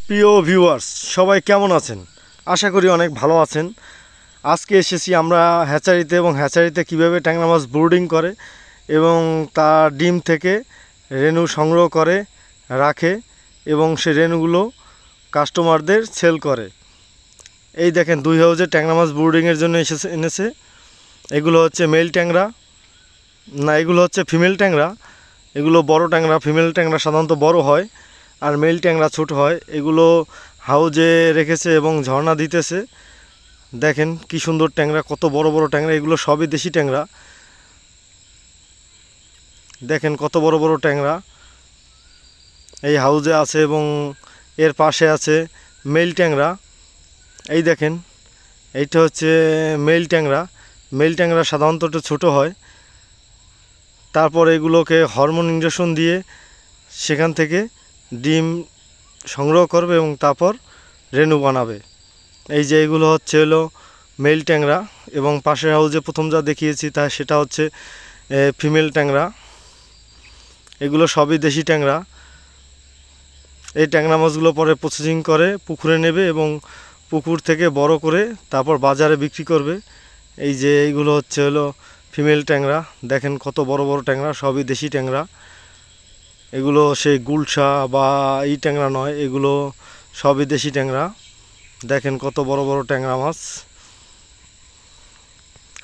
প্রিয় ভিউয়ার্স, সবাই কেমন আছেন? আশা করি অনেক ভালো আছেন। আজকে এসেছি আমরা হ্যাচারিতে, এবং হ্যাচারিতে কীভাবে ট্যাংরা মাছ ব্রুডিং করে এবং তার ডিম থেকে রেণু সংগ্রহ করে রাখে এবং সে রেণুগুলো কাস্টমারদের সেল করে। এই দেখেন, 2 হাউজে ট্যাংরা মাছ ব্রুডিংয়ের জন্য এনেছে। এগুলো হচ্ছে মেল ট্যাংরা, না এগুলো হচ্ছে ফিমেল ট্যাংরা। এগুলো বড় ট্যাংরা। ফিমেল ট্যাংরা সাধারণত বড় হয় আর মেল ট্যাংরা ছোট হয়। এগুলো হাউজে রেখেছে এবং ঝর্ণা দিতেছে। দেখেন কি সুন্দর ট্যাংরা, কত বড় বড় ট্যাংরা। এগুলো সবই দেশি ট্যাংরা। দেখেন কত বড় বড় ট্যাংরা এই হাউজে আছে, এবং এর পাশে আছে মেল ট্যাংরা। এই দেখেন, এইটা হচ্ছে মেল ট্যাংরা। মেল ট্যাংরা সাধারণত একটু ছোটো হয়। তারপর এগুলোকে হরমোন ইনজেকশন দিয়ে সেখান থেকে ডিম সংগ্রহ করবে এবং তারপর রেণু বানাবে। এই যে এগুলো হলো মেল ট্যাংরা, এবং পাশের হাউজে প্রথম যা দেখিয়েছি সেটা হচ্ছে ফিমেল ট্যাংরা। এগুলো সবই দেশি ট্যাংরা। এই ট্যাংরা মাছগুলো পরে প্রসেসিং করে পুকুরে নেবে এবং পুকুর থেকে বড় করে তারপর বাজারে বিক্রি করবে। এই যে এইগুলো হলো ফিমেল ট্যাংরা। দেখেন কত বড় বড় ট্যাংরা, সবই দেশি ট্যাংরা। এগুলো সেই গুলশা বা এই ট্যাংরা নয়, এগুলো সবই দেশি ট্যাংরা। দেখেন কত বড় বড় ট্যাংরা মাছ।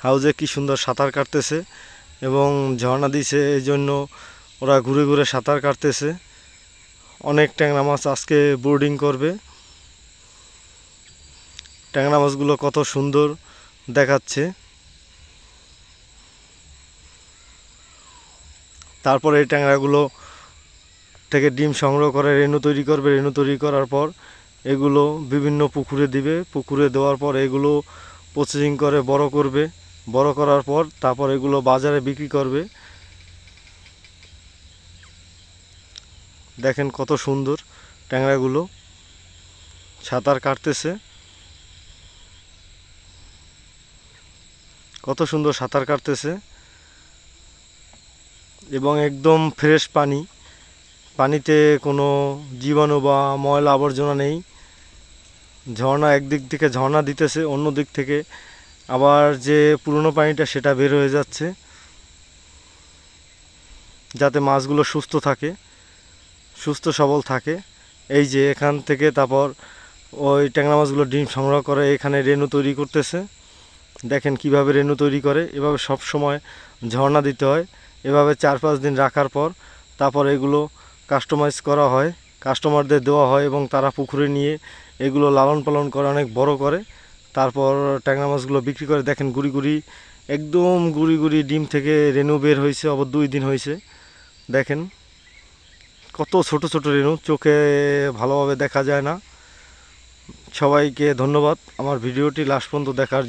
হাউজে কি সুন্দর সাঁতার কাটতেছে এবং ঝর্ণা দিছে, এই জন্য ওরা ঘুরে ঘুরে সাঁতার কাটতেছে। অনেক ট্যাংরা মাছ আজকে ব্রুডিং করবে। ট্যাংরা মাছগুলো কত সুন্দর দেখাচ্ছে। তারপরে এই ট্যাংরাগুলো থেকে ডিম সংগ্রহ করে রেণু তৈরি করবে। রেণু তৈরি করার পর এগুলো বিভিন্ন পুকুরে দিবে। পুকুরে দেওয়ার পর এগুলো প্রসেসিং করে বড় করবে। বড় করার পর তারপর এগুলো বাজারে বিক্রি করবে। দেখেন কত সুন্দর ট্যাংরাগুলো সাঁতার কাটতেছে। কত সুন্দর সাঁতার কাটতেছে এবং একদম ফ্রেশ পানি। পানিতে কোনো জীবাণু বা ময়লা আবর্জনা নেই। ঝর্ণা একদিক থেকে ঝর্ণা দিতেছে, অন্য দিক থেকে আবার যে পুরনো পানিটা সেটা বের হয়ে যাচ্ছে, যাতে মাছগুলো সুস্থ থাকে, সুস্থ সবল থাকে। এই যে এখান থেকে তারপর ওই ট্যাংরা মাছগুলো ডিম সংগ্রহ করে এখানে রেণু তৈরি করতেছে। দেখেন কিভাবে রেণু তৈরি করে। এভাবে সব সময় ঝর্ণা দিতে হয়। এভাবে 4-5 দিন রাখার পর তারপর এগুলো কাস্টমাইজ করা হয়, কাস্টমারদের দেওয়া হয় এবং তারা পুকুরে নিয়ে এগুলো লালন পালন করে অনেক বড় করে। তারপর ট্যাংরা মাছগুলো বিক্রি করে। দেখেন গুড়ি গুড়ি, একদম গুড়ি গুড়ি ডিম থেকে রেণু বের হয়েছে। আবার 2 দিন হয়েছে। দেখেন কত ছোট ছোট রেণু, চোখে ভালোভাবে দেখা যায় না। সবাইকে ধন্যবাদ আমার ভিডিওটি লাস্ট পর্যন্ত দেখার।